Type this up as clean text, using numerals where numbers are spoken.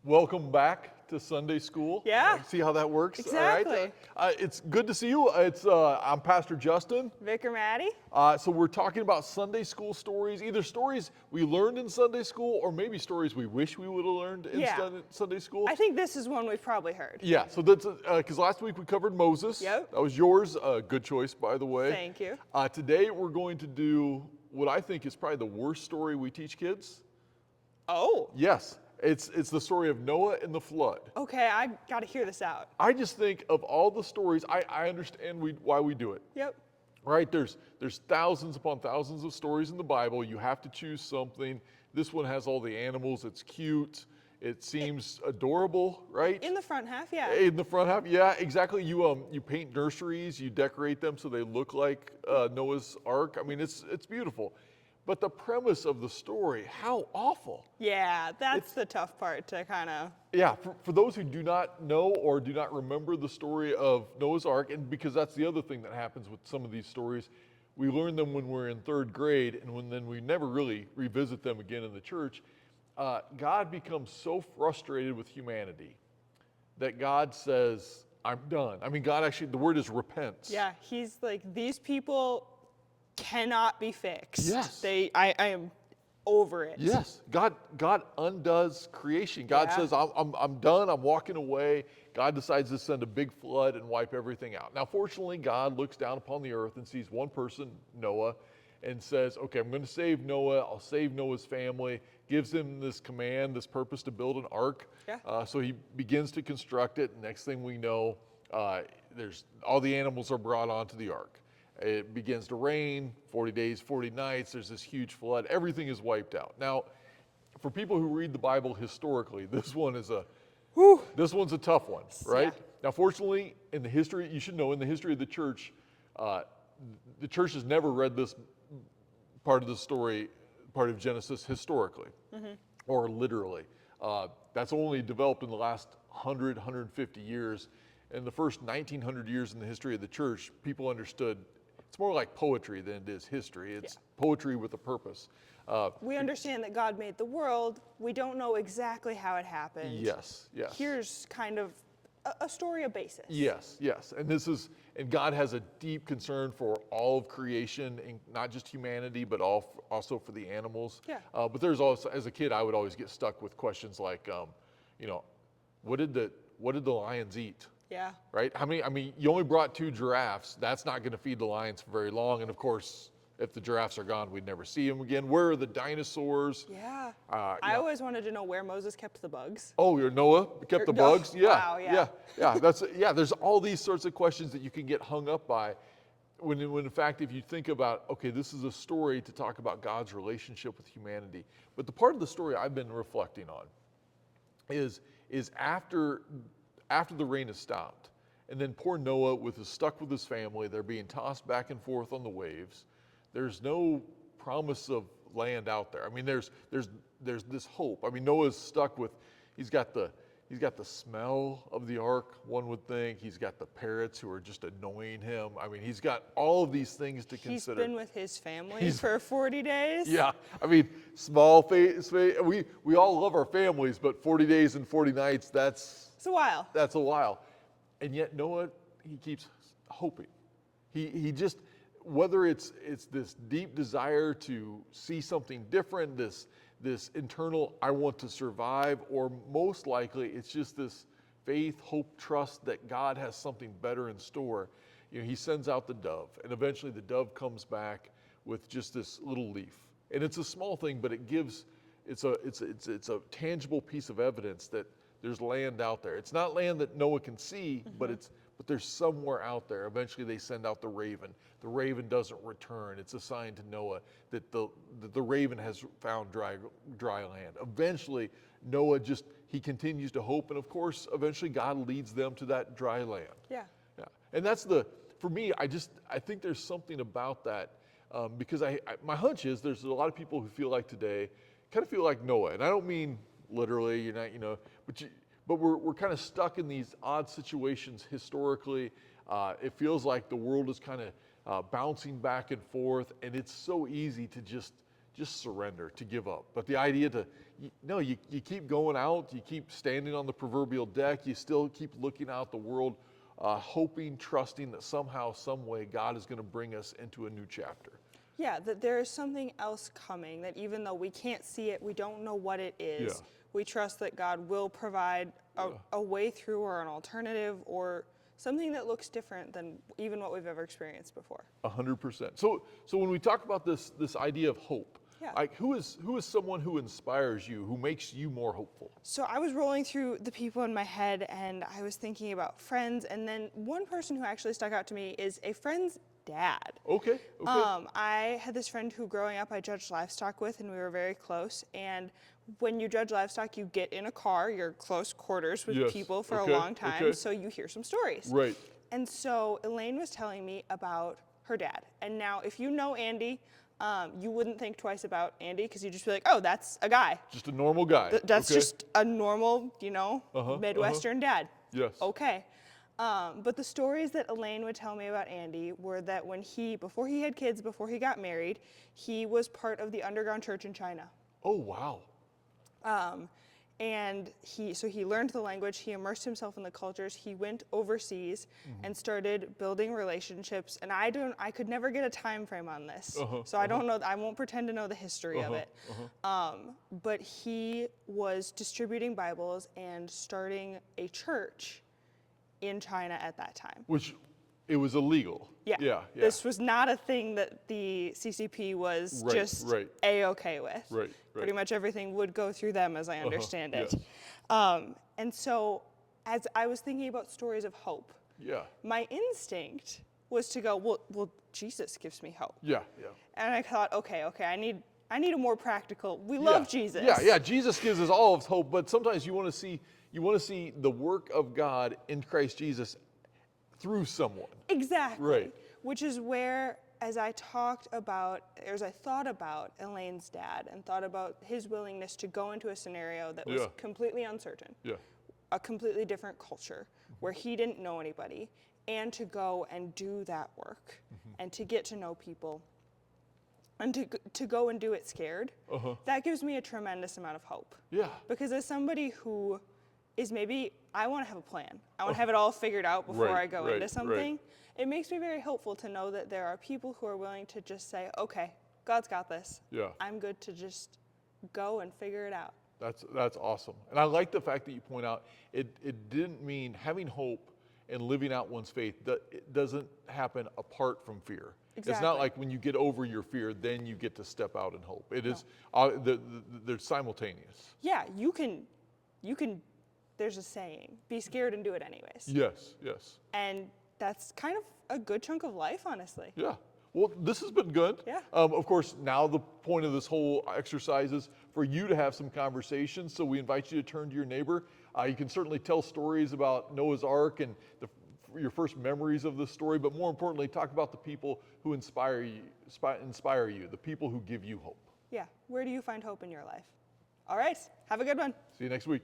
Welcome back to Sunday school. Yeah. See how that works? Exactly. All right. It's good to see you. I'm Pastor Justin. Vicar Maddie? So we're talking about Sunday school stories, either stories we learned in Sunday school or maybe stories we wish we would have learned in Sunday school. I think this is one we've probably heard. Yeah, so that's because last week we covered Moses. Yep. That was yours. Good choice, by the way. Thank you. Today we're going to do what I think is probably the worst story we teach kids. Oh. Yes. It's the story of Noah and the flood. Okay, I got to hear this out. I just think of all the stories, I understand why we do it. Yep. Right? There's thousands upon thousands of stories in the Bible. You have to choose something. This one has all the animals. It's cute. It seems adorable, right? In the front half, yeah. In the front half, yeah, exactly. You paint nurseries, you decorate them so they look like Noah's Ark. I mean, it's beautiful. But the premise of the story, how awful. Yeah, that's the tough part to kind of... Yeah, for those who do not know or do not remember the story of Noah's Ark, and because that's the other thing that happens with some of these stories, we learn them when we're in third grade, and then we never really revisit them again in the church. God becomes so frustrated with humanity that God says, I'm done. I mean, God actually, the word is repents. Yeah, he's like, these people cannot be fixed. Yes. I am over it. Yes, God undoes creation. God says, I'm done, I'm walking away. God decides to send a big flood and wipe everything out. Now, fortunately, God looks down upon the earth and sees one person, Noah, and says, okay, I'm going to save Noah. I'll save Noah's family. Gives him this command, this purpose to build an ark. Yeah. So he begins to construct it. Next thing we know, there's all the animals are brought onto the ark. It begins to rain, 40 days, 40 nights, there's this huge flood, everything is wiped out. Now, for people who read the Bible historically, this one's a tough one, right? Yeah. Now, fortunately, in the history, you should know, in the history of the church has never read this part of the story, part of Genesis historically, or literally. That's only developed in the last 100, 150 years. In the first 1900 years in the history of the church, people understood it's more like poetry than it is history. It's poetry with a purpose. We understand that God made the world. We don't know exactly how it happened. Yes. Here's kind of a story of basis. Yes. And God has a deep concern for all of creation, and not just humanity, but also for the animals. Yeah. But there's also, as a kid, I would always get stuck with questions like, what did the lions eat? Yeah. Right? You only brought 2 giraffes. That's not going to feed the lions for very long. And of course, if the giraffes are gone, we'd never see them again. Where are the dinosaurs? Yeah. I always wanted to know where Moses kept the bugs. Oh, Noah kept the bugs? Yeah. Wow, yeah. There's all these sorts of questions that you can get hung up by when in fact, if you think about, okay, this is a story to talk about God's relationship with humanity. But the part of the story I've been reflecting on is after the rain has stopped, and then poor Noah is stuck with his family. They're being tossed back and forth on the waves. There's no promise of land out there. I mean, there's this hope. I mean, Noah's stuck with, he's got the smell of the ark, one would think. He's got the parrots who are just annoying him. I mean, he's got all of these things to consider. He's been with his family for 40 days? Yeah, I mean, we all love our families, but 40 days and 40 nights, It's a while. That's a while. And yet Noah, he keeps hoping. He just, whether it's this deep desire to see something different, this internal, I want to survive, or most likely it's just this faith, hope, trust that God has something better in store. He sends out the dove, and eventually the dove comes back with just this little leaf. And it's a small thing, but it's a tangible piece of evidence that there's land out there. It's not land that Noah can see, but there's somewhere out there. Eventually they send out the raven. The raven doesn't return. It's a sign to Noah that the raven has found dry land. Eventually Noah he continues to hope, and of course eventually God leads them to that dry land. Yeah. And that's for me, I think there's something about that, because my hunch is there's a lot of people who feel like today, kind of feel like Noah. And I don't mean literally, you're not, but we're kind of stuck in these odd situations historically. It feels like the world is kind of bouncing back and forth, and it's so easy to just just surrender, to give up. But the idea you keep going out, you keep standing on the proverbial deck, you still keep looking out the world, hoping, trusting that somehow, some way, God is going to bring us into a new chapter. Yeah, that there is something else coming, that even though we can't see it, we don't know what it is, Yeah. we trust that God will provide a way through or an alternative or something that looks different than even what we've ever experienced before. 100%. So when we talk about this idea of hope, Yeah. like who is someone who inspires you, who makes you more hopeful? So I was rolling through the people in my head and I was thinking about friends, and then one person who actually stuck out to me is a friend's dad. Okay. I had this friend who growing up I judged livestock with, and we were very close. And when you judge livestock, you get in a car, you're close quarters with Yes, people for okay, a long time, okay. so you hear some stories. Right. And so Elaine was telling me about her dad. And now if you know Andy, you wouldn't think twice about Andy because you'd just be like, oh, that's a guy. Just a normal guy. That's okay? just a normal, Midwestern dad. Yes. Okay. But the stories that Elaine would tell me about Andy were that before he had kids, before he got married, he was part of the underground church in China. Oh, wow. And he learned the language, he immersed himself in the cultures, he went overseas and started building relationships. And I could never get a time frame on this. So I don't know, I won't pretend to know the history of it. But he was distributing Bibles and starting a church in China at that time. Which, it was illegal. Yeah. This was not a thing that the CCP was Right. A-okay with. Right. Pretty much everything would go through them, as I understand it. Yes. And so, as I was thinking about stories of hope, Yeah. my instinct was to go, well, Jesus gives me hope. Yeah. And I thought, okay, I need a more practical. We love Jesus. Yeah. Jesus gives us all of hope, but sometimes you want to see the work of God in Christ Jesus through someone. Exactly. Right. Which is where, as I thought about Elaine's dad and thought about his willingness to go into a scenario that was completely uncertain, Yeah. a completely different culture where he didn't know anybody, and to go and do that work and to get to know people and to go and do it scared, that gives me a tremendous amount of hope. Yeah. Because as somebody who is I want to have a plan. I want to have it all figured out before I go into something. It makes me very hopeful to know that there are people who are willing to just say, okay, God's got this. Yeah. I'm good to just go and figure it out. That's awesome. And I like the fact that you point out it didn't mean having hope and living out one's faith, that it doesn't happen apart from fear. It's not Exactly. like when you get over your fear, then you get to step out in hope. It is, they're simultaneous. Yeah, you can, there's a saying, be scared and do it anyways. Yes. And that's kind of a good chunk of life, honestly. Yeah. Well, this has been good. Yeah. Of course, now the point of this whole exercise is for you to have some conversations. So we invite you to turn to your neighbor. You can certainly tell stories about Noah's Ark and your first memories of the story, but more importantly, talk about the people who inspire you, the people who give you hope. Yeah, where do you find hope in your life? All right, have a good one. See you next week.